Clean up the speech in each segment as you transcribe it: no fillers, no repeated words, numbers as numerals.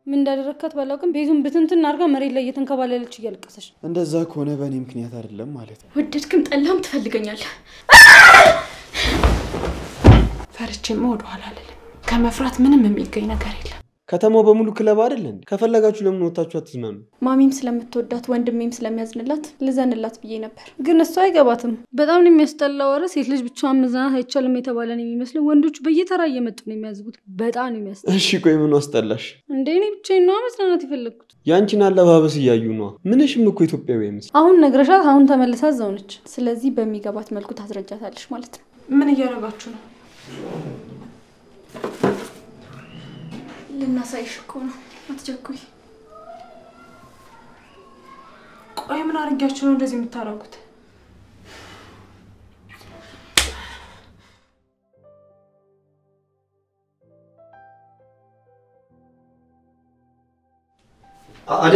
ምን እንዳደረካት ባላውቅም ቤቱን ብትንትን አርጋ መሬት ላይ እየተንከባለለች እያለቀሰች እንደዛ ከሆነ በእኔ ምክንያት አይደለም ማለት ነው ወደድክም ጠላም ትፈልገኛለህ ፈርቼማ ወደ ኋላ አልልም ከመፍራት ምንም የሚገኝ ነገር የለም ከተማው በሙሉ ክለብ አይደል እንዴ ከፈለጋችሁ ለምን ወጣችሁ አትዝናኑ ማሚም ስለምትወዳት ወንድሜም ስለሚያዝንላት ልዘንላት ብዬ ነበር ግን እሷ አይገባትም በጣም ነው የሚያስጠላው ወረ ሴት ልጅ ብቻዋን መዝናናት አይቻልም የተባለን የሚመስለው ወንዶች በየተራ እየመጡ ነው የሚያዝጉት በጣም ነው የሚያስጠላው እሺ ቆይ ምን አስጠላሽ እንዴ እኔ ብቻዬን ነው መዝናናት የፈለኩት ያንቺን አለባበስ እያዩ ነው ምንሽም እኮ ኢትዮጵያዊ አይመስል አሁን ነግረሻት አሁን ተመልሳ እዛው ነች ስለዚህ በሚገባት መልኩ ታስረጃታለሽ ማለት ነው ምን እያረጋችሁ ነው ልናሳይሽ እኮ ነው አትቸኩይ ቆይ ምን አርጋችሁ ነው እንደዚህ የምታረጉት አዴ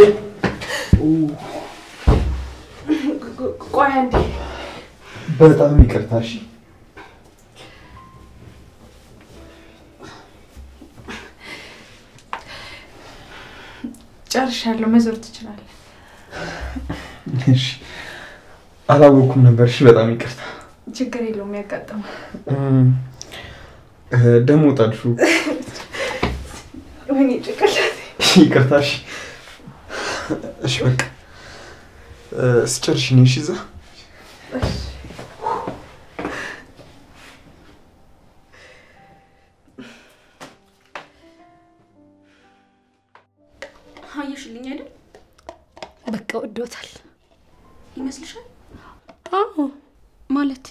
ቆይ አንዴ በጣም ይቅርታሽ ጨርሻለሁ መዞር ትችላለህ እሺ አላወኩም ነበር እሺ በጣም ይቅርታ ችግር የለውም ያጋጠመው ደሞ ታድሹ ወይኔ ጭቅላት ይቅርታሽ እሺ በቃ ስጨርሽ ነሽ እዛ አየሽልኝ አይደል በቃ ወዶታል ይመስልሻል አዎ ማለት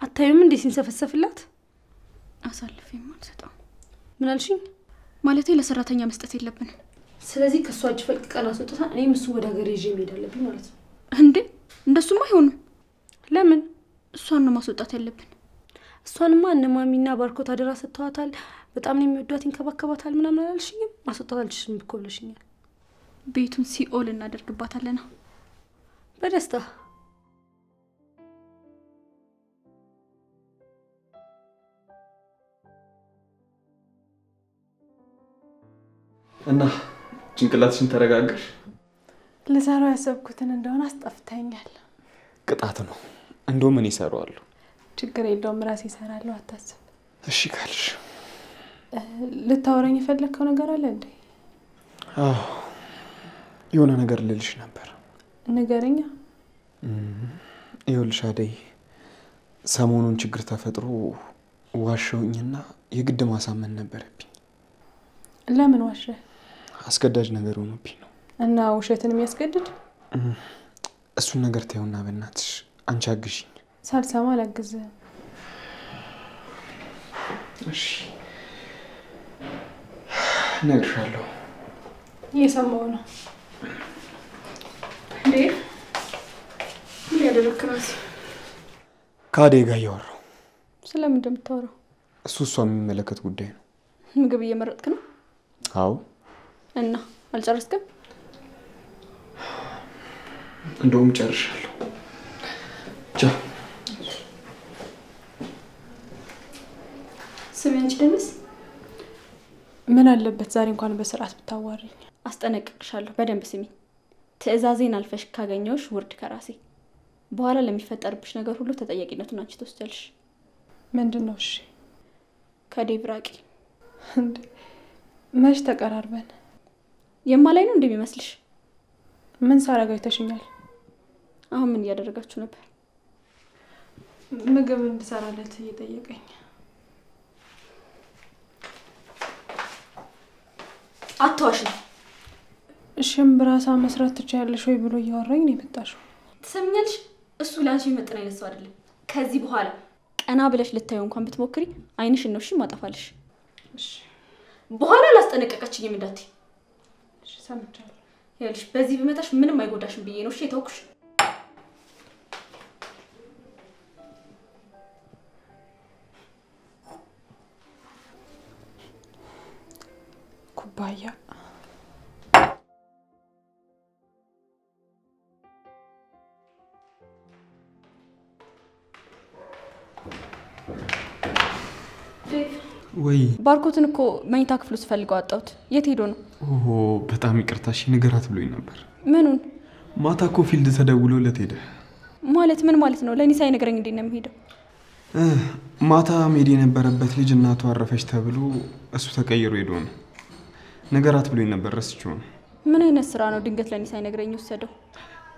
አታዩም እንዴ ሲንሰፈሰፍላት አሳልፈኝ ማልሰጣው ምን አልሽኝ ማለቴ ለሰራተኛ መስጠት የለብንም ስለዚህ ከሷ እጅ ፈልቀና አስወጣታ እኔም እሱ ወደ ሀገር ይዤ መሄድ አለብኝ ማለት ነው እንዴ እንደሱማ አይሆንም ለምን እሷን ነው ማስወጣት ያለብን እሷንማ እነማሚና ባርኮት አደራ ሰጥተዋታል በጣም ነው የሚወዷት እንከባከባታል ምናምን አላልሽኝም ማስወጣት አልችልም እኮ ብለሽኛል ቤቱን ሲኦል እናደርግባታለን በደስታ እና ጭንቅላትሽን ተረጋጋሽ ለዛሬው ያሰብኩትን እንደሆነ አስጠፍተኛል ቅጣት ነው እንደው ምን ይሰራዋል ችግር የለውም ራሴ እሰራለሁ አታስብ እሺ ካልሽ ልታወራኝ የፈለከው ነገር አለ እንዴ አዎ የሆነ ነገር ልልሽ ነበር ንገረኛ ይኸውልሽ አደይ ሰሞኑን ችግር ተፈጥሮ ዋሸውኝና የግድ ማሳመን ነበርብኝ ለምን ዋሸ አስገዳጅ ነገር ሆኖብኝ ነው እና ውሸትን የሚያስገድድ እሱን ነገር ተይውና በእናትሽ አንቺ አግዢኝ ሳልሰማ አላግዝህም እሺ ነግሬሻለሁ እየሰማሁ ነው እንዴ ምን ያደረክ ነው ከአደይ ጋር እያወራሁ ስለምን እንደምታወራው እሷ የሚመለከት ጉዳይ ነው ምግብ እየመረጥክ ነው አዎ እና አልጨረስክም እንደውም ጨርሻለሁ ቻው ስሚንች ደምስ ምን አለበት ዛሬ እንኳን በስርዓት ብታዋሪኝ አስጠነቅቅሻለሁ በደንብ ስሚ ትዕዛዜን አልፈሽ ካገኘውሽ ውርድ ከራሴ በኋላ ለሚፈጠርብሽ ነገር ሁሉ ተጠያቂነቱን አንቺ ትወስጃለሽ ምንድነው እሺ ከዴቭ ራቂ እንዴ መች ተቀራርበን የማላይ ነው እንደሚመስልሽ ምን ሳረጋው ይተሽኛል አሁን ምን ያደረጋችሁ ነበር ምግብ እንድሰራለት እየጠየቀኝ አትዋሽ ሽምብራሳ መስራት ትችያለሽ ወይ ብሎ እያወራኝ ነው የመጣሽው ትሰምኛለሽ እሱ ላንቺ መጥና ይነሳው አይደለም ከዚህ በኋላ ቀና ብለሽ ልታዩ እንኳን ብትሞክሪ አይንሽን ነው እሺ ማጣፋልሽ እሺ በኋላ ላስጠነቀቀችኝም እንዳትይ እሺ ሰምቻለሁ ያልሽ በዚህ በመታሽ ምንም አይጎዳሽም ብዬ ነው እሺ ተውኩሽ ኩባያ ወይ ባርኮትን እኮ መኝታ ክፍሉ ስፈልገው አጣሁት። የት ሄዶ ነው? ኦሆ በጣም ይቅርታሽ ንገራት ብሎኝ ነበር። ምኑን? ማታ እኮ ፊልድ ተደውሎለት ሄደ። ማለት ምን ማለት ነው? ለኔ ሳይነግረኝ እንዴት ነው የሚሄደው? ማታ ሜዲ የነበረበት ልጅ እናቱ አረፈች ተብሎ እሱ ተቀይሮ ሄዶ ነው። ንገራት ብሎኝ ነበር ረስቼው ነው። ምን አይነት ስራ ነው ድንገት ለኔ ሳይነግረኝ ወሰደው?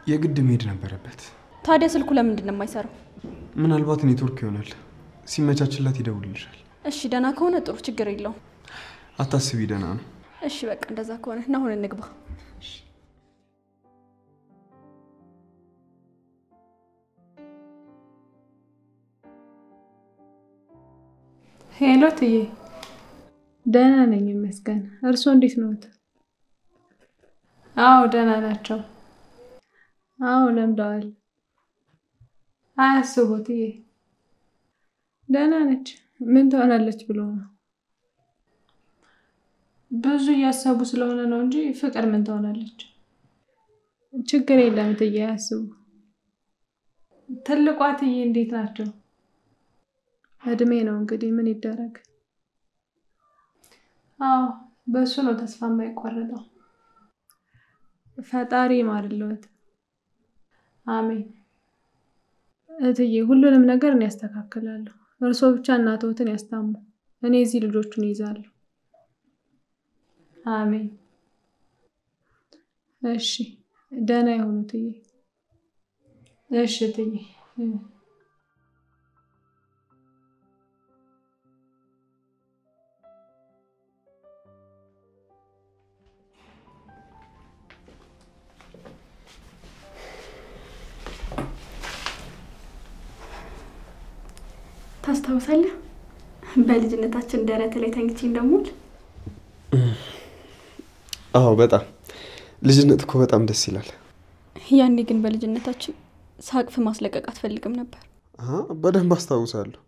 የግድ መሄድ ነበረበት። ታዲያ ስልኩ ለምንድን ነው የማይሰራው? ምናልባት ኔትወርክ ይሆናል። ሲመቻችላት ይደውልልሻል። እሺ ደህና ከሆነ ጥሩ፣ ችግር የለውም። አታስቢ ደህና ነው። እሺ በቃ እንደዛ ከሆነ እና አሁን እንግባ። ሄሎ ትዬ። ደህና ነኝ ይመስገን። እርሶ እንዴት ነዎት? አዎ ደህና ናቸው። አዎ ለምደዋል። አያስቡ ትዬ። ደህና ነች። ምን ትሆናለች ብሎ ነው? ብዙ እያሰቡ ስለሆነ ነው እንጂ ፍቅር ምን ትሆናለች? ችግር የለም ትዬ አያስቡ። ትልቋ ትዬ እንዴት ናቸው? እድሜ ነው እንግዲህ ምን ይደረግ። አዎ በሱ ነው ተስፋ የማይቆረጠው። ፈጣሪ ይማርልዎት። አሜን። እትዬ ሁሉንም ነገር እኔ ያስተካክላለሁ። እርሶ ብቻ እናቶትን ያስታሙ። እኔ እዚህ ልጆቹን ይዛለሁ። አሜን። እሺ ደህና ይሁኑ እትዬ። እሺ እትዬ። ታስታውሳለህ? በልጅነታችን ደረት ላይ ተኝቼ እንደሙል። አዎ በጣም ልጅነት እኮ በጣም ደስ ይላል። ያኔ ግን በልጅነታችን ሳቅፍ ማስለቀቅ አትፈልግም ነበር። በደንብ አስታውሳለሁ።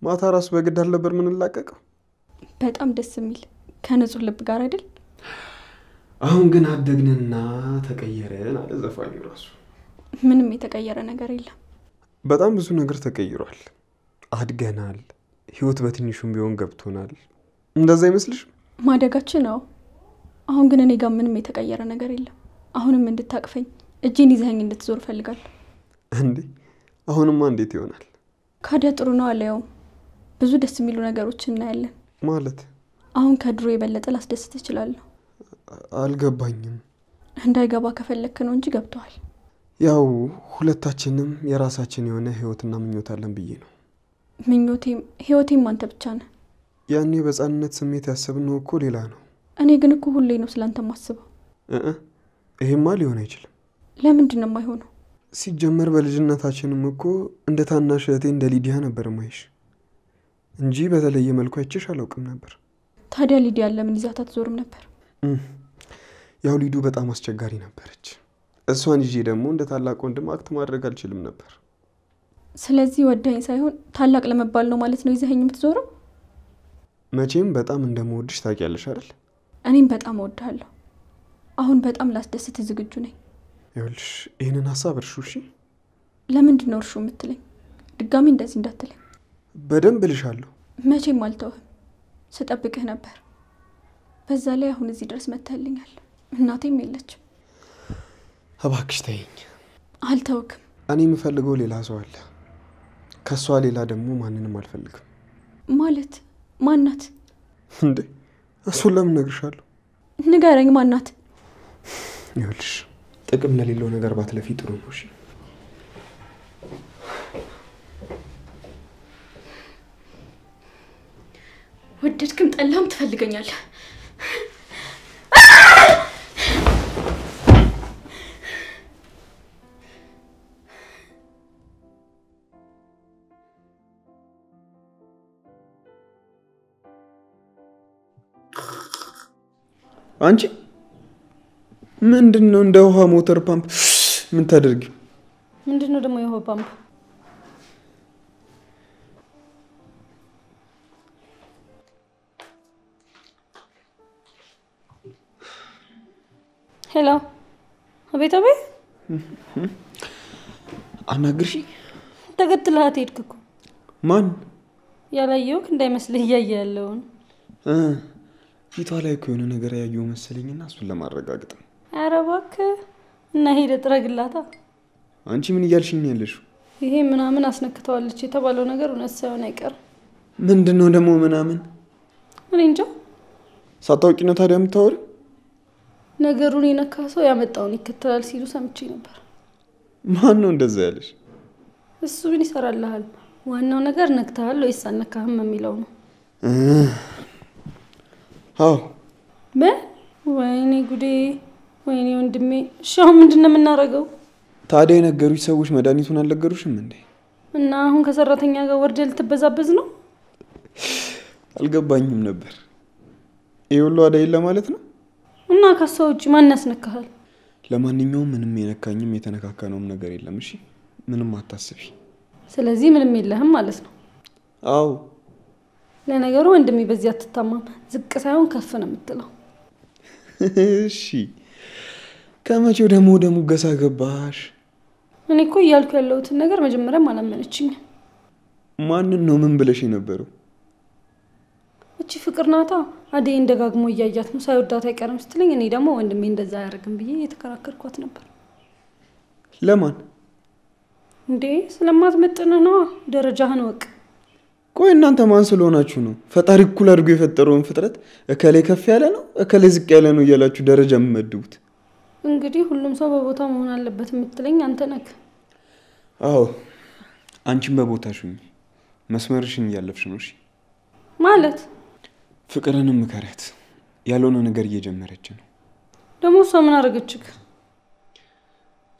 ማታ ራሱ በግድ አልነበር ምን ላቀቀው። በጣም ደስ የሚል ከንጹህ ልብ ጋር አይደል? አሁን ግን አደግንና ተቀየረን አለ ዘፋኙ ራሱ። ምንም የተቀየረ ነገር የለም። በጣም ብዙ ነገር ተቀይሯል። አድገናል። ህይወት በትንሹም ቢሆን ገብቶናል። እንደዛ ይመስልሽ? ማደጋችን ነው። አሁን ግን እኔ ጋር ምንም የተቀየረ ነገር የለም። አሁንም እንድታቅፈኝ እጄን ይዘኸኝ እንድትዞር ፈልጋለሁ። እንዴ አሁንማ እንዴት ይሆናል? ካዲያ ጥሩ ነው አለየው። ብዙ ደስ የሚሉ ነገሮች እናያለን። ማለት አሁን ከድሮ የበለጠ ላስደስት እችላለሁ። አልገባኝም። እንዳይገባ ከፈለክ ነው እንጂ ገብቷል። ያው ሁለታችንም የራሳችን የሆነ ህይወትና ምኞት አለን ብዬ ነው። ምኞቴም ህይወቴም አንተ ብቻ ነህ። ያኔ በጻንነት ስሜት ያሰብነው እኮ ሌላ ነው። እኔ ግን እኮ ሁሌ ነው ስላንተ ማስበው። ይሄማ ሊሆን አይችልም። ለምንድን ነው የማይሆነው? ሲጀመር በልጅነታችንም እኮ እንደ ታናሽ እህቴ እንደ ሊዲያ ነበር ማይሽ እንጂ በተለየ መልኩ አይቼሽ አላውቅም ነበር። ታዲያ ሊዲያ ለምን ይዛት አትዞርም ነበር? ያው ሊዱ በጣም አስቸጋሪ ነበረች። እሷን ይዤ ደግሞ እንደ ታላቅ ወንድም አክት ማድረግ አልችልም ነበር። ስለዚህ ወደኝ ሳይሆን ታላቅ ለመባል ነው ማለት ነው ይዘኸኝ የምትዞረው? መቼም በጣም እንደምወድሽ ታውቂያለሽ አይደል? እኔም በጣም እወድሃለሁ። አሁን በጣም ላስደስት ዝግጁ ነኝ። ይኸውልሽ ይሄንን ሐሳብ እርሹ እሺ? ለምንድን ነው እርሹ የምትለኝ? ድጋሚ እንደዚህ እንዳትለኝ። በደንብ ልሻለሁ። መቼም አልተውህም። ስጠብቅህ ነበር። በዛ ላይ አሁን እዚህ ድረስ መተልኛል። እናቴም የለችም። እባክሽ ተይኝ። አልተውክም። እኔ የምፈልገው ሌላ ሰው አለ። ከሷ ሌላ ደግሞ ማንንም አልፈልግም። ማለት ማናት? እንዴ እሱን ለምን ነግርሻለሁ? ንገረኝ ማናት? ይኸውልሽ ጥቅም ለሌለው ነገር ባትለፊ ጥሩ ነው እሺ? ወደድክም ጠላም ትፈልገኛለህ። አንቺ ምንድነው እንደ ውሃ ሞተር ፓምፕ ምን ታደርጊ? ምንድነው ደግሞ የውሃ ፓምፕ? ሄሎ አቤት አቤት። አናግርሽ? ተከትለሃት ሄድክ እኮ። ማን? ያላየው እንዳይመስልህ እያያለው ፊቷ ላይ እኮ የሆነ ነገር ያየው መሰለኝና እሱን ለማረጋግጥ ነው። ኧረ እባክህ እና ሄደ ጥረግላታ። አንቺ ምን እያልሽኝ ያለሽው? ይሄ ምናምን አስነክተዋለች የተባለው ነገር እውነት ሳይሆን አይቀርም። ምንድነው ደግሞ ምናምን? እኔ እንጃ። ሳታውቂ ነው ታዲያ የምታወሪው? ነገሩን የነካ ሰው ያመጣውን ይከተላል ሲሉ ሰምቼ ነበር። ማን ነው እንደዛ ያለሽ? እሱ ምን ይሰራልሃል? ዋናው ነገር ነክተሃል ወይስ አልነካህም የሚለው ነው። አዎ። ወይኔ ጉዴ፣ ወይኔ ወንድሜ። እሺ አሁን ምንድነው የምናደርገው? ታዲያ የነገሩሽ ሰዎች መድኃኒቱን አልነገሩሽም እንዴ? እና አሁን ከሰራተኛ ጋር ወርደ ልትበዛበዝ ነው? አልገባኝም ነበር። ይሄ ሁሉ አዳይላ ማለት ነው? እና ከሰው ውጪ ማን ያስነካሃል? ለማንኛውም ምንም የነካኝም የተነካካነውም ነገር የለም። እሺ ምንም አታስቢ። ስለዚህ ምንም የለህም ማለት ነው? አዎ። ለነገሩ ወንድሜ በዚህ አትታማም። ዝቅ ሳይሆን ከፍ ነው የምትለው። እሺ ከመቼው ደግሞ ወደ ሙገሳ ገባሽ? እኔ እኮ እያልኩ ያለሁትን ነገር መጀመሪያም አላመነችኝም። ማንን ነው ምን ብለሽ የነበረው? እቺ ፍቅር ናታ። አደይን ደጋግሞ እያያት ነው ሳይወዳት አይቀርም ስትለኝ፣ እኔ ደግሞ ወንድሜ እንደዛ አያደርግም ብዬ የተከራከርኳት ነበር። ለማን እንዴ? ስለማትመጥንህ ነው። ደረጃህን ወቅ። ቆይ እናንተ ማን ስለሆናችሁ ነው ፈጣሪ እኩል አድርጎ የፈጠረውን ፍጥረት እከሌ ከፍ ያለ ነው እከሌ ዝቅ ያለ ነው እያላችሁ ደረጃ የምትመድቡት? እንግዲህ ሁሉም ሰው በቦታው መሆን አለበት የምትለኝ አንተ ነህ። አዎ አንቺም በቦታሽ ሁኚ። መስመርሽን እያለፍሽ ነው። እሺ ማለት ፍቅርንም ምከሪያት። ያልሆነ ነገር እየጀመረች ነው። ደግሞ እሷ ምን አደረገችክ?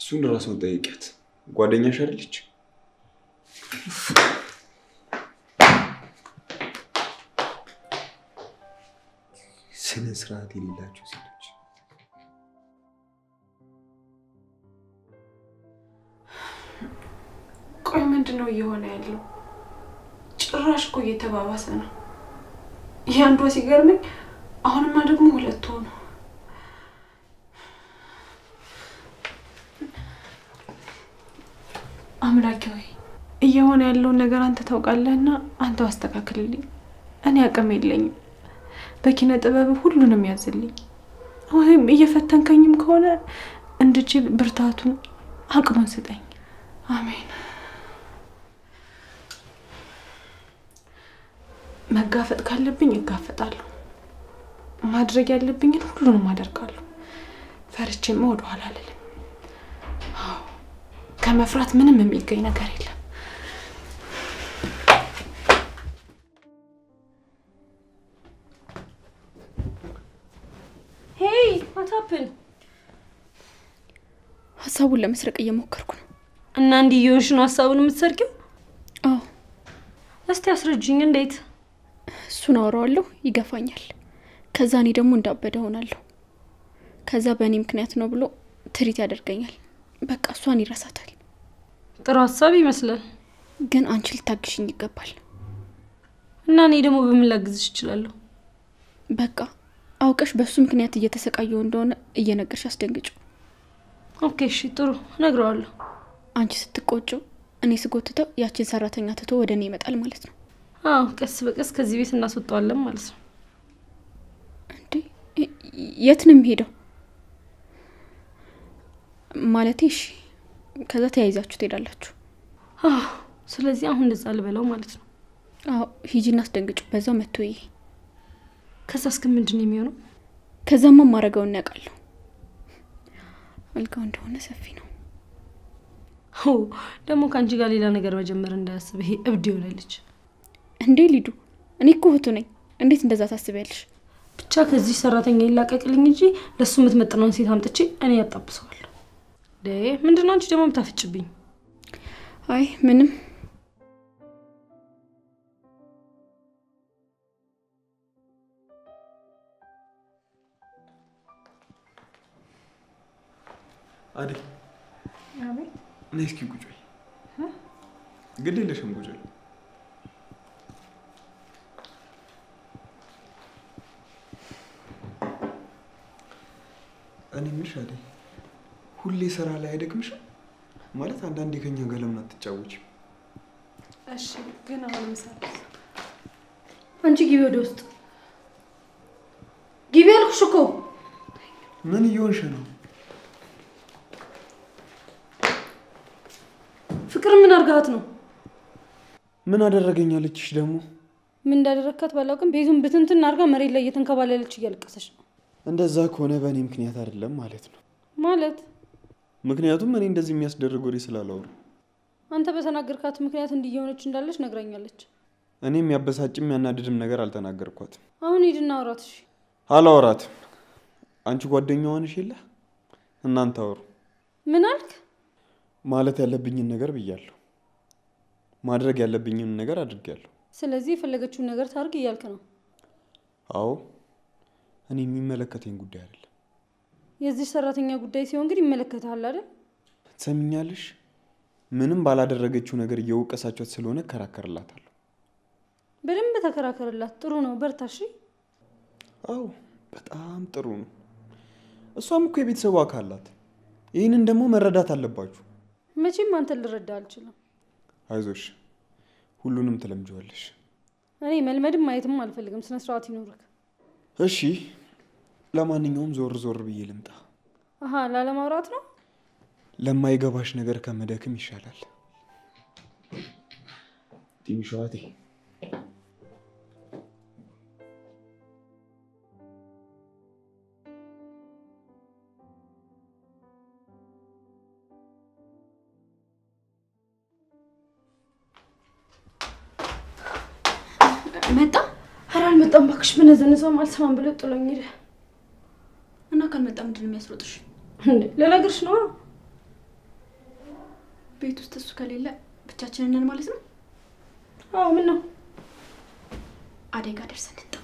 እሱን ራስዎን ጠይቂያት። ጓደኛሽ አይደለች? ስነ ስርዓት የሌላችሁ ሴቶች። ቆይ ምንድነው እየሆነ ያለው? ጭራሽ እኮ እየተባባሰ ነው። ያንዷ ሲገርመኝ አሁንማ ደግሞ ሁለት ሆኑ። አምላኬ ሆይ እየሆነ ያለውን ነገር አንተ ታውቃለህና አንተ አስተካክልልኝ። እኔ አቅም የለኝም። በኪነ ጥበብ ሁሉንም ያዝልኝ። ወይም እየፈተንከኝም ከሆነ እንድችል ብርታቱን አቅሙን ስጠኝ። አሜን። መጋፈጥ ካለብኝ እጋፈጣለሁ። ማድረግ ያለብኝን ሁሉንም አደርጋለሁ። ፈርቼም ወደ ኋላ አልልም። ከመፍራት ምንም የሚገኝ ነገር የለም። ሄይ what happened? ሀሳቡን ለመስረቅ እየሞከርኩ ነው። እና እንዲየውሽ ነው ሀሳቡን የምትሰርቂው? አዎ። እስቲ አስረጅኝ እንዴት? እሱን አወራዋለሁ፣ ይገፋኛል። ከዛ እኔ ደግሞ እንዳበደ ሆናለሁ። ከዛ በእኔ ምክንያት ነው ብሎ ትሪት ያደርገኛል። በቃ እሷን ይረሳታል። ጥሩ ሀሳብ ይመስላል። ግን አንቺ ልታግሽኝ ይገባል። እና እኔ ደግሞ በምን ላግዝሽ እችላለሁ? በቃ አውቀሽ በሱ ምክንያት እየተሰቃየው እንደሆነ እየነገርሽ አስደንግጪው። ኦኬ እሺ ጥሩ እነግረዋለሁ። አንቺ ስትቆጪው እኔ ስጎትተው ያችን ሰራተኛ ትቶ ወደ እኔ ይመጣል ማለት ነው። አዎ ቀስ በቀስ ከዚህ ቤት እናስወጣዋለን ማለት ነው። እንዴ የት ነው የሚሄደው? ማለቴ እሺ ከዛ ተያይዛችሁ ትሄዳላችሁ? አዎ ስለዚህ አሁን እንደዛ ልበለው ማለት ነው። አዎ ሂጂና አስደንግጪው በዛው መጥቶ ይሄ። ከዛስ ግን ምንድነው የሚሆነው? ከዛማ ማረጋውን ያውቃለሁ። አልጋው እንደሆነ ሰፊ ነው። ደግሞ ካንቺ ጋር ሌላ ነገር መጀመር እንዳያስብ ይሄ እብድ ይሆናልች። እንዴ ሊዱ እኔ እኮ እህቱ ነኝ። እንዴት እንደዛ ታስቢያለሽ? ብቻ ከዚህ ሰራተኛ ይላቀቅልኝ እንጂ ለሱ የምትመጥነውን ሴት አምጥቼ እኔ ያጣብሰዋለሁ። ምንድነው አንቺ ደግሞ የምታፍጭብኝ? አይ ምንም። አዴ አቤት። ነስኪ ቁጭ በይ። ግድ የለሽም ቁጭ በይ። እኔ ምንሽ አዴ ሁሌ ስራ ላይ አይደክምሽም? ማለት አንዳንዴ ከኛ ጋር ለምን አትጫወቺም? እሺ ግን አሁን ምሳሌ አንቺ ግቢ ወደ ውስጥ ግቢ አልኩሽ እኮ። ምን እየሆንሽ ነው? ፍቅር ምን አርጋት ነው? ምን አደረገኛለችሽ ደግሞ? ምን እንዳደረካት ባላውቅም ቤቱን ብትንትን አርጋ መሬት ላይ እየተንከባለለች እያለቀሰች ነው። እንደዛ ከሆነ በእኔ ምክንያት አይደለም ማለት ነው። ማለት? ምክንያቱም እኔ እንደዚህ የሚያስደርግ ወሬ ስላላወሩ። አንተ በተናገርካት ምክንያት እንዲየሆነች እንዳለች ነግራኛለች። እኔ የሚያበሳጭም የሚያናድድም ነገር አልተናገርኳትም። አሁን ሂድና አውራት። እሺ? አላወራትም። አንቺ ጓደኛዋ ነሽ የለ? እናንተ አውሩ። ምን አልክ? ማለት ያለብኝን ነገር ብያለሁ። ማድረግ ያለብኝን ነገር አድርጌያለሁ። ስለዚህ የፈለገችውን ነገር ታርግ እያልክ ነው? አዎ። እኔ የሚመለከተኝ ጉዳይ አይደለም። የዚህ ሰራተኛ ጉዳይ ሲሆን ግን ይመለከታል አይደል? ትሰሚኛለሽ? ምንም ባላደረገችው ነገር እየወቀሳቸት ስለሆነ እከራከርላታለሁ። በደንብ ተከራከርላት። ጥሩ ነው፣ በርታ። እሺ? አዎ፣ በጣም ጥሩ ነው። እሷም እኮ የቤተሰቡ አካል ናት። ይህንን ደግሞ መረዳት አለባችሁ። መቼም አንተን ልረዳ አልችልም። አይዞሽ፣ ሁሉንም ትለምጂዋለሽ። እኔ መልመድም ማየትም አልፈልግም። ስነ ስርዓት ይኖርክ። እሺ፣ ለማንኛውም ዞር ዞር ብዬ ልምጣ። አሃ፣ ላለማውራት ነው? ለማይገባሽ ነገር ከመደክም ይሻላል። ቲምሻዋቴ መጣ? ኧረ አልመጣም እባክሽ። ብነዘንዘውም አልሰማም ብሎ ጥሎኝ ሄደ። እና ካልመጣ ምንድን ነው የሚያስሮጥሽ? እንዴ ለነገርሽ ነው። ቤት ውስጥ እሱ ከሌለ ብቻችንን ነን ማለት ነው? አዎ። ምን ነው? አደጋ ደርሰን ነጣ።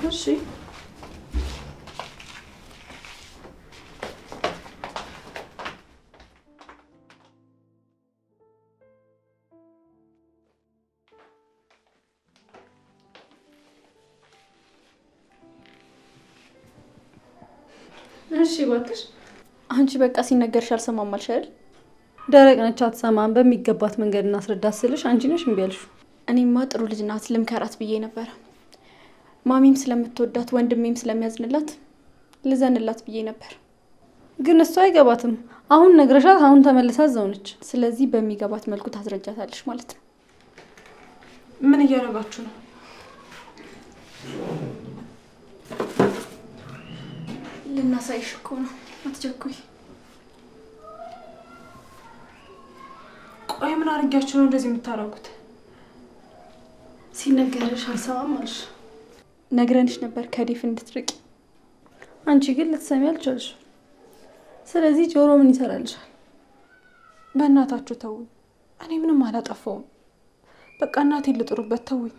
እሺ እሺ እባክሽ። አንቺ በቃ ሲነገርሽ አልሰማም አልሽ አይደል? ደረቅ ነች አትሰማም። በሚገባት መንገድ እናስረዳት ስልሽ አንቺ ነሽ እምቢ አልሽው። እኔማ ጥሩ ልጅ ናት ልምከራት ብዬ ነበር። ማሚም ስለምትወዳት ወንድሜም ስለሚያዝንላት ልዘንላት ብዬ ነበር። ግን እሷ አይገባትም። አሁን ነግረሻት አሁን ተመልሳ እዛው ነች። ስለዚህ በሚገባት መልኩ ታስረጃታለሽ ማለት ነው። ምን እያደረጋችሁ ነው? ልናሳይሽ እኮ ነው። አትቸኩይ። ቆይ ምን አድርጊያችሁ ነው እንደዚህ የምታረጉት? ሲነገርሽ አልሰማም አልሽ። ነግረንሽ ነበር ከዴፍ እንድትርቂ። አንቺ ግን ልትሰሚ አልቻልሽ። ስለዚህ ጆሮ ምን ይሰራልሻል? በእናታችሁ ተውኝ። እኔ ምንም አላጠፋውም። በቃ እናቴን ልጥሩበት ተውኝ።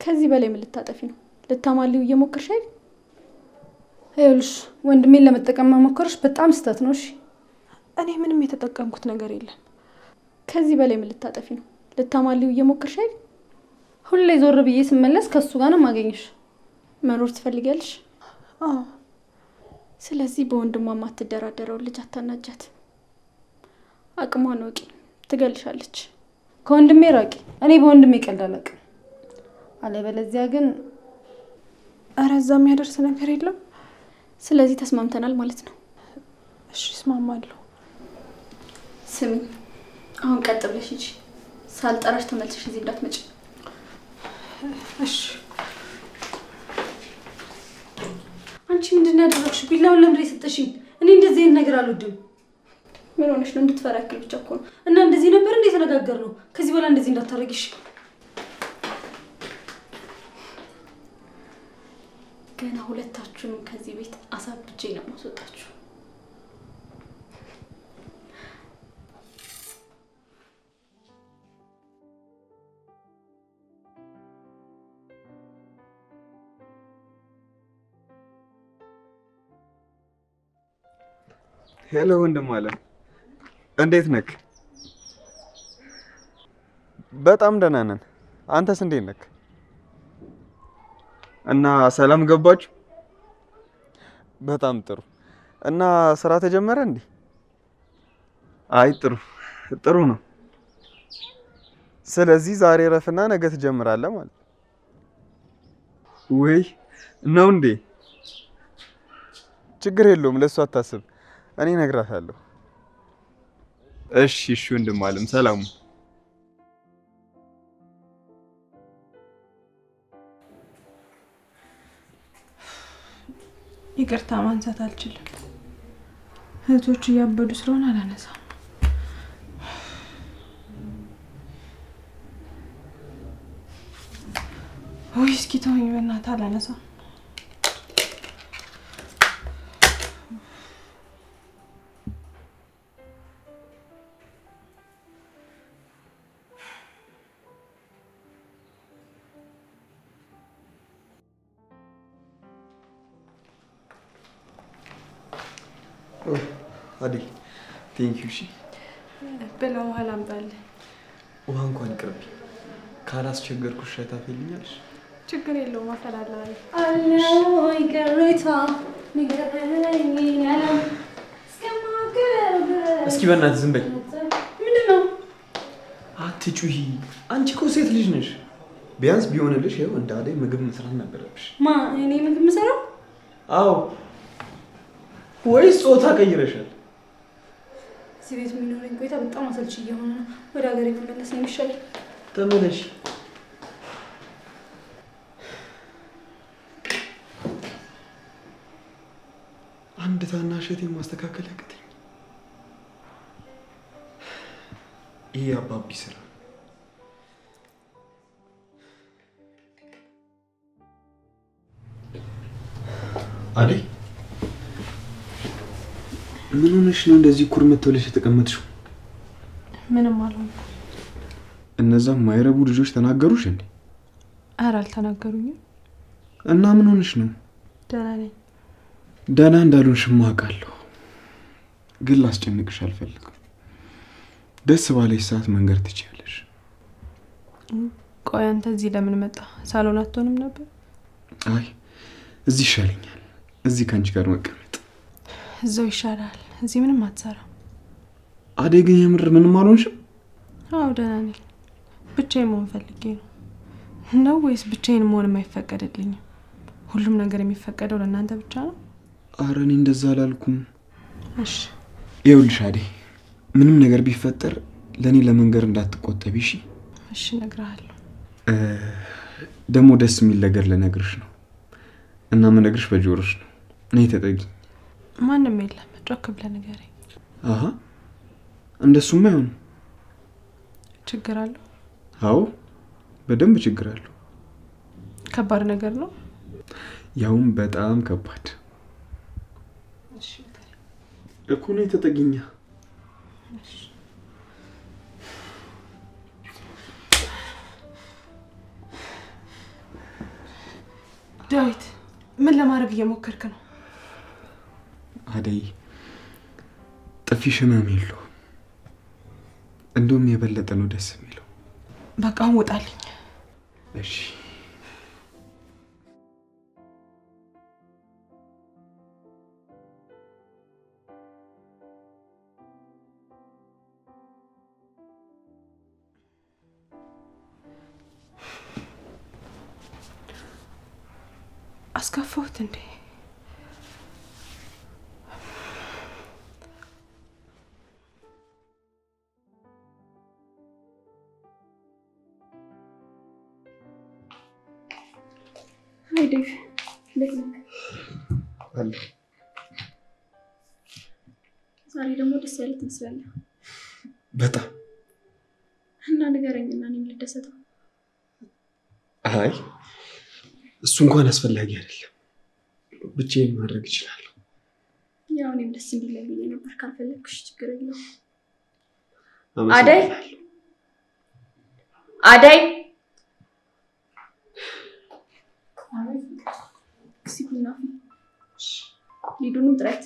ከዚህ በላይ ምን ልታጠፊ ነው? ልታማሊው እየሞከርሽ አይደል? ይኸውልሽ ወንድሜን ለመጠቀም መሞከርሽ በጣም ስህተት ነው። እሺ? እኔ ምንም የተጠቀምኩት ነገር የለም። ከዚህ በላይ ምን ልታጠፊ ነው? ልታማሊው እየሞከርሽ አይደል? ሁሌ ዞር ብዬ ስመለስ ከሱ ጋር ነው ማገኘሽ። መኖር ትፈልጊያለሽ? አዎ። ስለዚህ በወንድሟ ማትደራደረው ልጅ አታናጃት። አቅሟን ወቂ፣ ትገልሻለች። ከወንድሜ ራቂ። እኔ በወንድሜ ቀልድ አላውቅም። አለበለዚያ ግን ኧረ እዛ የሚያደርስ ነገር የለም። ስለዚህ ተስማምተናል ማለት ነው። እሺ እስማማለሁ። ስሚ፣ አሁን ቀጥ ብለሽ ሂጂ። ሳልጠራሽ ተመልሰሽ እዚህ እንዳትመጪ። እሺ። አንቺ ምንድን ያደረግሽ? ቢላውን ለምን የሰጠሽኝ? እኔ እንደዚህ አይነት ነገር አልወድም። ምን ሆነሽ ነው? እንድትፈሪ ያክል ብቻ እኮ ነው። እና እንደዚህ ነበር እንደ የተነጋገርነው። ከዚህ በኋላ እንደዚህ እንዳታረጊሽ። ገና ሁለታችሁንም ከዚህ ቤት አሳብጄ ነው የማስወጣችሁ። ሄሎ ወንድም አለ፣ እንዴት ነክ? በጣም ደህና ነን። አንተስ እንዴት ነክ? እና ሰላም ገባችሁ? በጣም ጥሩ። እና ስራ ተጀመረ እንዴ? አይ ጥሩ ነው። ስለዚህ ዛሬ ረፍና ነገ ትጀምራለህ ማለት ወይ ነው እንዴ? ችግር የለውም ለሱ አታስብ፣ እኔ እነግራታለሁ። እሺ ወንድም አለም ሰላሙ። ይቅርታ ማንሳት አልችልም። እህቶቹ እያበዱ ስለሆነ አላነሳም። ወይ እስኪ ተወኝ በእናትህ፣ አላነሳም። አዲ ቴንክ ዩ። እሺ ብላ ውሃ ላምጣልህ። ውሃ እንኳን ቅርብ ካላስቸገርኩሽ ሻይ ታፈልኛለሽ? ችግር የለውም አፈላለሁ። አለይ ቅሬታ ንገረኝ ያለም እስኪ በእናትህ ዝም በይ። ምንድን ነው? አትጩሂ። አንቺ እኮ ሴት ልጅ ነሽ። ቢያንስ ቢሆንልሽ ይኸው እንደ አደይ ምግብ መስራት ነበረብሽ። እኔ ምግብ የምሰራው? አዎ። ወይስ ጾታ ቀይረሻል? እዚህ ቤት የሚኖረኝ ቆይታ በጣም አሰልቺ እየሆነ ነው። ወደ ሀገሬ መመለስ ነው የሚሻለው። ተመለሽ። አንድ ታናሽ እህቴን ማስተካከል ያቅተኝ። ይሄ አባቢ ስራ። አደይ ምን ሆነሽ ነው እንደዚህ ኩርምት ብለሽ የተቀመጥሽው? ምንም አልሆንኩም። እነዛም ማይረቡ ልጆች ተናገሩሽ እንዴ? ኧረ አልተናገሩኝም። እና ምን ሆነሽ ነው? ደህና ነኝ። ደህና እንዳልሆንሽማ አውቃለሁ፣ ግን ላስጨንቅሽ አልፈልግም። ደስ ባለሽ ሰዓት መንገር ትችያለሽ። ቆይ አንተ እዚህ ለምን መጣ? ሳሎን አትሆንም ነበር? አይ እዚህ ይሻለኛል። እዚህ ካንቺ ጋር መቀመጥ እዛው ይሻላል። እዚህ ምንም አትሰራም። አደይ ግን የምር ምንም አልሆንሽም? አዎ ደህና ነኝ። ብቻዬን መሆን ፈልጌ ነው ወይስ ብቻዬን መሆን የማይፈቀድልኝም? ሁሉም ነገር የሚፈቀደው ለእናንተ ብቻ ነው? ኧረ እኔ እንደዛ አላልኩም። እሺ ይኸውልሽ አደይ፣ ምንም ነገር ቢፈጠር ለእኔ ለመንገር እንዳትቆጠቢ እሺ? እሺ እነግርሃለሁ። ደግሞ ደስ የሚል ነገር ልነግርሽ ነው እና የምነግርሽ በጆሮሽ ነው። እኔ ተጠጊ። ማንም የለም። ጮክ ብለህ ንገረኝ። አሃ እንደሱማ አይሆንም። ችግር አለው? አዎ በደንብ ችግር አለው። ከባድ ነገር ነው? ያውም በጣም ከባድ። እሺ እኮ ነው ተጠጊኛ። እሺ ዳዊት፣ ምን ለማድረግ እየሞከርክ ነው? አደይ ጥፊሽ ህመም የለውም። እንደውም የበለጠ ነው ደስ የሚለው። በቃ ውጣልኝ። እሺ አስከፋሁት እንዴ? አይ ዴቭ፣ እንዴት ነህ? አለ ዛሬ ደግሞ ደስ ያለ ትመስላለህ። በጣም እና ንገረኝና እኔም ልደሰተው። አይ እሱ እንኳን አስፈላጊ አይደለም። ብቻዬን ማድረግ እችላለሁ። ያው እኔም ደስ እንዲለኝ ብዬ ነበር። ካልፈለግሽ ችግር የለውም። አደይ አደይ ሲኩና ሊዱንም ጥረት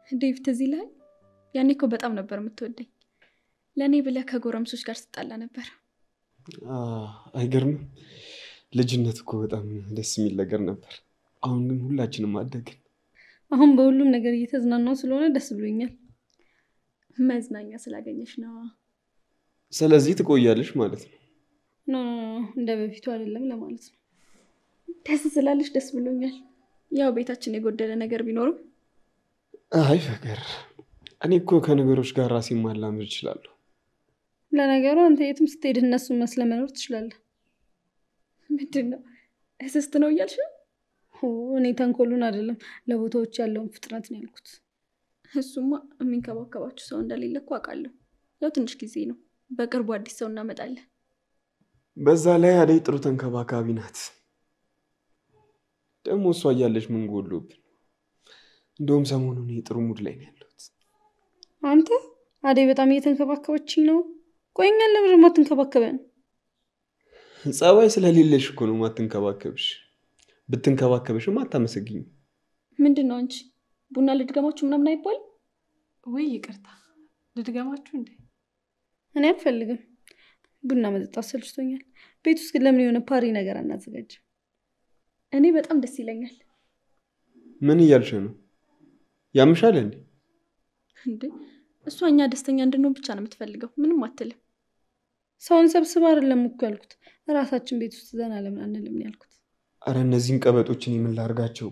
ዴቭ ትዝ ይልሃል? ያኔ እኮ በጣም ነበር የምትወደኝ። ለእኔ ብለህ ከጎረምሶች ጋር ስትጣላ ነበር። አይገርምም? ልጅነት እኮ በጣም ደስ የሚል ነገር ነበር። አሁን ግን ሁላችንም አደግን። አሁን በሁሉም ነገር እየተዝናናው ስለሆነ ደስ ብሎኛል። መዝናኛ ስላገኘሽ ነው። ስለዚህ ትቆያለሽ ማለት ነው? ኖ እንደ በፊቱ አይደለም ለማለት ነው። ደስ ስላለሽ ደስ ብሎኛል። ያው ቤታችን የጎደለ ነገር ቢኖርም አይ ፍቅር፣ እኔ እኮ ከነገሮች ጋር ራሴን ማላመድ እችላለሁ። ለነገሩ አንተ የትም ስትሄድ እነሱን መስለህ መኖር ትችላለህ። ምንድን ነው እስስት ነው እያልሽ? እኔ ተንኮሉን አይደለም ለቦታዎች ያለውን ፍጥነት ነው ያልኩት። እሱማ የሚንከባከባችሁ ሰው እንደሌለ እኮ አውቃለሁ። ያው ትንሽ ጊዜ ነው፣ በቅርቡ አዲስ ሰው እናመጣለን። በዛ ላይ አደይ ጥሩ ተንከባካቢ ናት። ደግሞ እሷ እያለች ምን ጎሎብን? እንደውም ሰሞኑን ጥሩ ሙድ ላይ ነው ያለሁት። አንተ አደይ በጣም እየተንከባከበችኝ ነው። ቆይኛል ለምን ማትንከባከበን? ጸባይ ስለሌለሽ እኮ ነው ማትንከባከብሽ። ብትንከባከብሽም አታመሰግኝ። ምንድነው አንቺ ቡና ልድገማችሁ ምናምን አይባል? ወይ ይቅርታ ልድገማችሁ እንዴ? እኔ አልፈልግም። ቡና መጠጣት ሰልችቶኛል። ቤት ውስጥ ለምን የሆነ ፓሪ ነገር አናዘጋጅ? እኔ በጣም ደስ ይለኛል። ምን እያልሽ ነው? ያምሻል እንዴ? እንዴ እሷ እኛ ደስተኛ እንድንሆን ብቻ ነው የምትፈልገው፣ ምንም አትልም። ሰውን ሰብስባ አይደለም እኮ ያልኩት፣ ራሳችን ቤት ውስጥ ዘና ለምን አንልም ያልኩት። አረ እነዚህን ቀበጦችን ምን ላርጋቸው?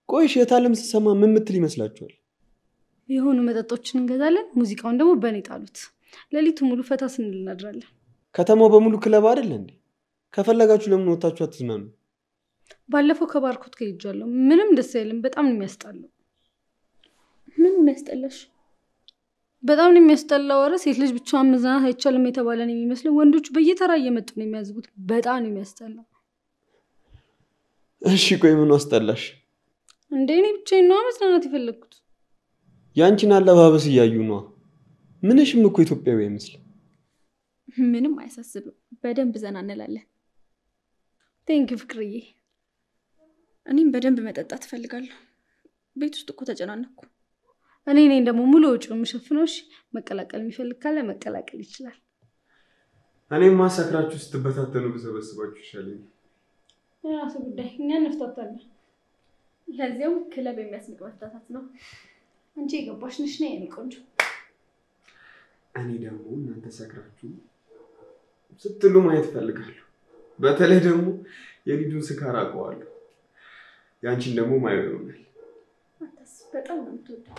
ቆይሽ የታለም ስሰማ ምን ምትል ይመስላችኋል? የሆኑ መጠጦችን እንገዛለን፣ ሙዚቃውን ደግሞ በኔ ጣሉት። ሌሊቱ ሙሉ ፈታ ስንል እናድራለን። ከተማው በሙሉ ክለብ አይደል እንዴ? ከፈለጋችሁ ለምን ወጣችሁ አትዝናኑ? ባለፈው ከባርኮት ከሄጃለሁ። ምንም ደስ አይልም። በጣም ነው የሚያስጠላው። ምን ነው ያስጠላሽ? በጣም ነው የሚያስጠላው። ወረ ሴት ልጅ ብቻዋን መዝናናት አይቻልም የተባለ ነው የሚመስለው። ወንዶቹ በየተራ እየመጡ ነው የሚያዝቡት። በጣም ነው የሚያስጠላው። እሺ ቆይ ምን አስጠላሽ? እንዴ እኔ ብቻዬን ነው መዝናናት የፈለኩት። ያንቺን አለባበስ እያዩ ነው። ምንሽም እኮ ኢትዮጵያዊ አይመስልም። ምንም አያሳስብም። በደንብ ዘና እንላለን። ቴንክ ዩ ፍቅርዬ። እኔም በደንብ መጠጣት እፈልጋለሁ። ቤት ውስጥ እኮ ተጨናነኩ። እኔ ነኝ ደግሞ ሙሉ ወጪውን የምሸፍነው። እሺ መቀላቀል የሚፈልግ ካለ መቀላቀል ይችላል። እኔም ማሳክራችሁ ስትበታተኑ በሰበስባችሁ ይሻለኝ። የራሱ ጉዳይ፣ እኛ እንፍታታለን። ለዚያው ክለብ የሚያስንቅ መፍታታት ነው። አንቺ የገባሽ ነሽ ነው የኔ ቆንጆ። እኔ ደግሞ እናንተ ሰክራችሁ ስትሉ ማየት ፈልጋለሁ። በተለይ ደግሞ የልጁን ስካር አውቀዋለሁ። ያንቺን ደግሞ ማየው ይሆናል። አታስ በጣም ነው የምትወደው።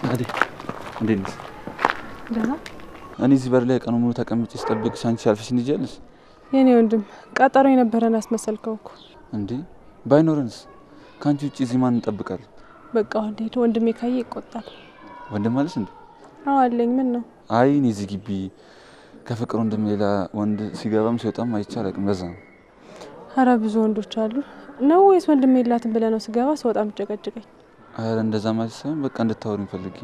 አዴ እንዴት ነሽ? ደህና። እኔ እዚህ በር ላይ ቀኑ ሙሉ ተቀምጬ ስጠብቅሽ አንቺ አልፈሽ እንዲጀልስ? የኔ ወንድም ቀጠሮ የነበረን አስመሰልከው እኮ። እንዴ ባይኖርንስ? ካንቺ ውጪ እዚህ ማን እንጠብቃለን? በቃ ወንድሜ ካየ ይቆጣል። ወንድም ማለት እንዴ? አዎ አለኝ። ምን ነው? አይ እኔ እዚህ ግቢ ከፍቅር ወንድም ሌላ ወንድ ሲገባም ሲወጣም አይቻልም። ለዛ ነው። ኧረ ብዙ ወንዶች አሉ ነው ወይስ ወንድም የላትም ብለህ ነው ስገባ ስወጣም ጨቀጭቀኝ? አረ እንደዛ ማለት ሳይሆን በቃ እንድታወሪኝ ፈልጌ።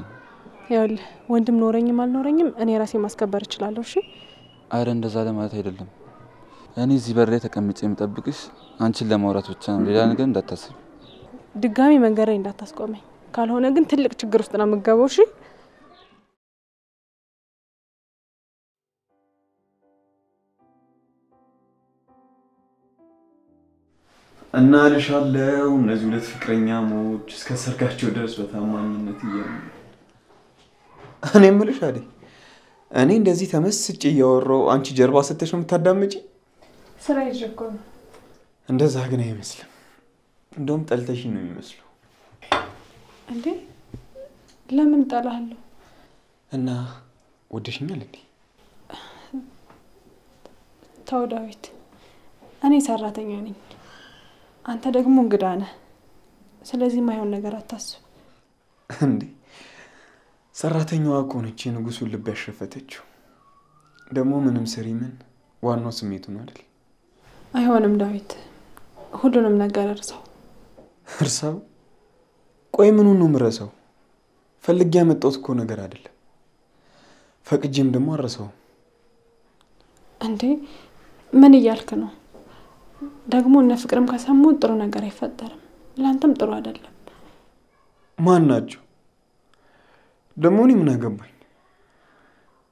ይኸውልህ ወንድም ኖረኝም አልኖረኝም እኔ ራሴ ማስከበር እችላለሁ። እሺ? አረ እንደዛ ለማለት አይደለም። እኔ እዚህ በር ላይ ተቀምጬ የምጠብቅሽ አንቺን ለማውራት ብቻ ነው። ሌላ ነገር እንዳታስብ። ድጋሚ መንገድ ላይ እንዳታስቆመኝ፣ ካልሆነ ግን ትልቅ ችግር ውስጥ ነው የምገባው። እሺ? እና ልሻለው እነዚህ ሁለት ፍቅረኛሞች እስከ ሰርጋቸው ድረስ በታማኝነት እያሉ እኔ የምልሽ አደይ፣ እኔ እንደዚህ ተመስጬ እያወራሁ አንቺ ጀርባ ስትሽ ነው የምታዳምጪ? ስራ ይጀኮ ነው። እንደዛ ግን አይመስልም። እንደውም ጠልተሽኝ ነው የሚመስለው። እንዴ ለምን ጠላለሁ? እና ወደሽኛል እንዴ? ተው ዳዊት፣ እኔ ሰራተኛ ነኝ፣ አንተ ደግሞ እንግዳ ነህ። ስለዚህ ማይሆን ነገር አታስብ። እንዴ ሰራተኛዋ እኮ ነች የንጉሱን ልብ ያሸፈተችው። ደግሞ ምንም ስሪ ምን ዋናው ስሜቱ ነው አይደል? አይሆንም ዳዊት፣ ሁሉንም ነገር እርሳው። እርሳው? ቆይ ምኑን ነው የምረሳው? ፈልጌ ያመጣሁት እኮ ነገር አይደለም። ፈቅጄም ደግሞ አረሳው። እንዴ ምን እያልክ ነው? ደግሞ እነ ፍቅርም ከሰሙ ጥሩ ነገር አይፈጠርም። ላንተም ጥሩ አይደለም። ማን ናቸው ደግሞ? እኔ ምን አገባኝ?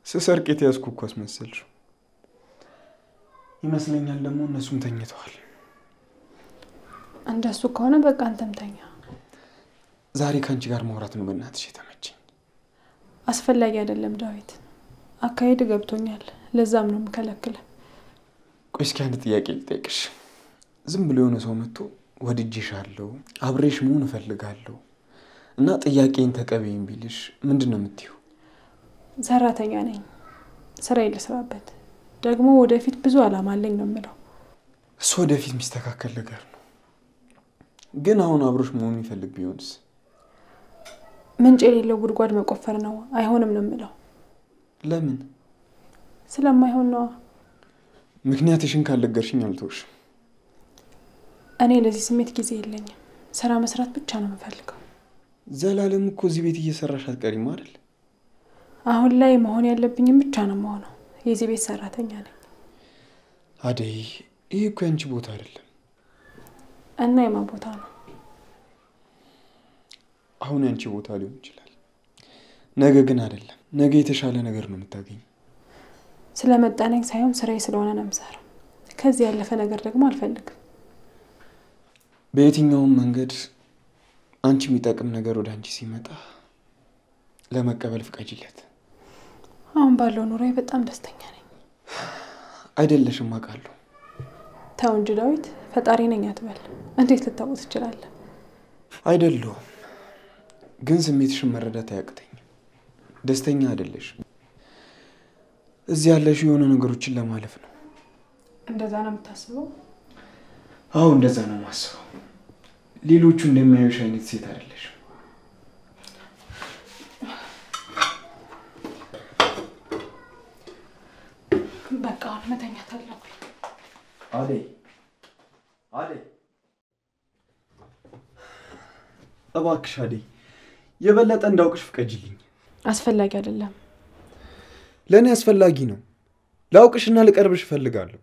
ስሰርቅ የተያዝኩ እኮ አስመሰልሽው ይመስለኛል። ደግሞ እነሱም ተኝተዋል። እንደሱ ከሆነ በቃ አንተም ተኛ። ዛሬ ካንቺ ጋር ማውራት ነው በእናትሽ የተመቸኝ። አስፈላጊ አይደለም ዳዊት። አካሄድ ገብቶኛል። ለዛም ነው የምከለክለ። ቆይ እስኪ አንድ ጥያቄ ልጠይቅሽ። ዝም ብሎ የሆነ ሰው መጥቶ ወድጄሻለሁ፣ አብሬሽ መሆን እፈልጋለሁ እና ጥያቄን ተቀበይኝ ቢልሽ ምንድነው የምትይው? ሰራተኛ ነኝ፣ ስራዬ ልስራበት። ደግሞ ወደፊት ብዙ አላማ አለኝ ነው የምለው። እሱ ወደፊት የሚስተካከል ነገር ነው። ግን አሁን አብሮሽ መሆን ይፈልግ ቢሆንስ? ምንጭ የሌለው ጉድጓድ መቆፈር ነው አይሆንም ነው የምለው። ለምን? ስለማይሆን ነው። ምክንያትሽን ካልነገርሽኝ አልተውሽም። እኔ ለዚህ ስሜት ጊዜ የለኝም። ስራ መስራት ብቻ ነው የምፈልገው። ዘላለም እኮ እዚህ ቤት እየሰራሽ አትቀሪም አይደል? አሁን ላይ መሆን ያለብኝም ብቻ ነው የምሆነው። የዚህ ቤት ሰራተኛ ነኝ። አደይ፣ ይሄ እኮ ያንቺ ቦታ አይደለም። እና የማን ቦታ ነው? አሁን ያንቺ ቦታ ሊሆን ይችላል፣ ነገ ግን አይደለም። ነገ የተሻለ ነገር ነው የምታገኝ። ስለመጣነኝ ሳይሆን ስራዬ ስለሆነ ነው የምሰራው። ከዚህ ያለፈ ነገር ደግሞ አልፈልግም። በየትኛውም መንገድ አንቺ የሚጠቅም ነገር ወደ አንቺ ሲመጣ ለመቀበል ፍቀጂለት። አሁን ባለው ኑሮዬ በጣም ደስተኛ ነኝ። አይደለሽም አውቃለሁ። ተው እንጂ ዳዊት፣ ፈጣሪ ነኝ አትበል። እንዴት ልታውቅ ትችላለህ? አይደለሁም፣ ግን ስሜትሽን መረዳት አያቅተኝም። ደስተኛ አይደለሽም። እዚህ ያለሽው የሆነ ነገሮችን ለማለፍ ነው። እንደዛ ነው የምታስበው? አዎ እንደዛ ነው የማስበው። ሌሎቹ እንደሚያዩሽ አይነት ሴት አይደለሽም። በቃ አሁን መተኛት አለብኝ። አደይ አደይ፣ እባክሽ አደይ፣ የበለጠ እንዳውቅሽ ፍቀጂልኝ። አስፈላጊ አይደለም። ለእኔ አስፈላጊ ነው። ላውቅሽና ልቀርብሽ እፈልጋለሁ።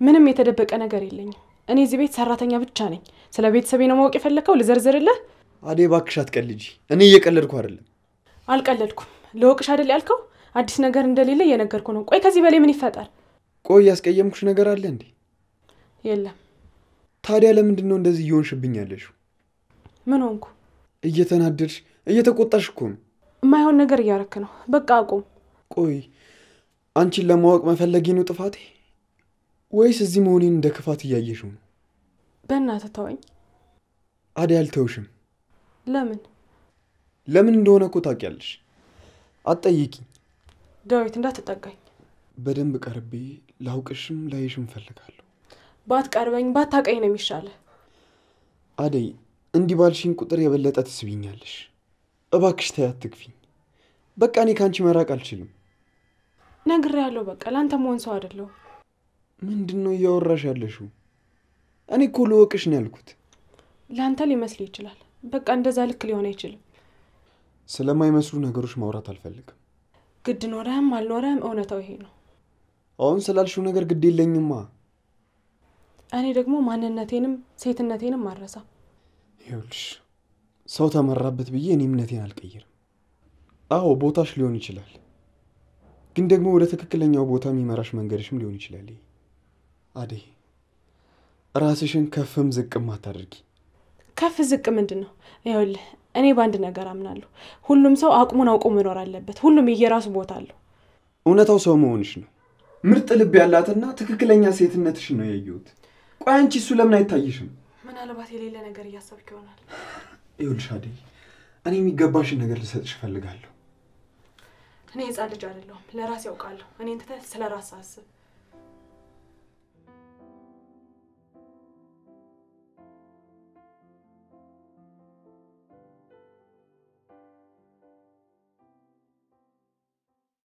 ምንም የተደበቀ ነገር የለኝም። እኔ እዚህ ቤት ሰራተኛ ብቻ ነኝ። ስለ ቤተሰቤ ነው ማወቅ የፈለከው? ልዘርዝርልህ? አደይ እባክሽ አትቀልጂ። እኔ እየቀለድኩ አይደለም። አልቀለድኩም። ለወቅሽ አይደል ያልከው? አዲስ ነገር እንደሌለ እየነገርኩ ነው። ቆይ ከዚህ በላይ ምን ይፈጠር? ቆይ ያስቀየምኩሽ ነገር አለ እንዴ? የለም። ታዲያ ለምንድን ነው እንደዚህ እየሆንሽብኝ ያለሽው? ምን ሆንኩ? እየተናደድሽ እየተቆጣሽ እኮ ነው። የማይሆን ነገር እያረክ ነው። በቃ አቁም። ቆይ አንቺን ለማወቅ መፈለጌ ነው ጥፋቴ? ወይስ እዚህ መሆኔን እንደ ክፋት እያየሽው ነው? በእናትህ ተወኝ። አደይ አልተውሽም። ለምን? ለምን እንደሆነ እኮ ታውቂያለሽ። አትጠይቂኝ። ዳዊት እንዳትጠጋኝ። በደንብ ቀርቤ ላውቅሽም ላይሽም ፈልጋለሁ። ባትቀርበኝ ባታቀኝ ነው የሚሻለው። አደይ እንዲህ ባልሽኝ ቁጥር የበለጠ ትስቢኛለሽ። እባክሽ ተይ አትግፊኝ። በቃ እኔ ካንቺ መራቅ አልችልም። ነግሬያለሁ። በቃ ላንተ መሆን ሰው አይደለሁም። ምንድነው እያወራሽ ያለሽው? እኔ እኮ ልወቅሽ ነው ያልኩት። ላንተ ሊመስል ይችላል። በቃ እንደዛ ልክ ሊሆን አይችልም። ስለማይመስሉ ነገሮች ማውራት አልፈልግም። ግድ ኖረህም አልኖረህም እውነታው ይሄ ነው። አሁን ስላልሽው ነገር ግድ የለኝማ። እኔ ደግሞ ማንነቴንም ሴትነቴንም አረሳ። ይኸውልሽ ሰው ተመራበት ብዬ እኔ እምነቴን አልቀይርም። አዎ ቦታሽ ሊሆን ይችላል፣ ግን ደግሞ ወደ ትክክለኛው ቦታ የሚመራሽ መንገድሽም ሊሆን ይችላል። አደይ ራስሽን ከፍም ዝቅም አታድርጊ። ከፍ ዝቅ ምንድነው? ይኸውልህ እኔ በአንድ ነገር አምናለሁ። ሁሉም ሰው አቅሙን አውቆ መኖር አለበት። ሁሉም የየራሱ ቦታ አለው። እውነታው ሰው መሆንሽ ነው። ምርጥ ልብ ያላትና ትክክለኛ ሴትነትሽን ነው ያየሁት። ቆይ አንቺ እሱ ለምን አይታይሽም? ምናልባት የሌለ ነገር እያሰብክ ይሆናል። ይኸውልሽ አደይ እኔ የሚገባሽን ነገር ልሰጥሽ እፈልጋለሁ። እኔ ህፃን ልጅ አይደለሁም። ለራሴ ያውቃለሁ። እኔን ትተህ ስለ ራስህ አስብ።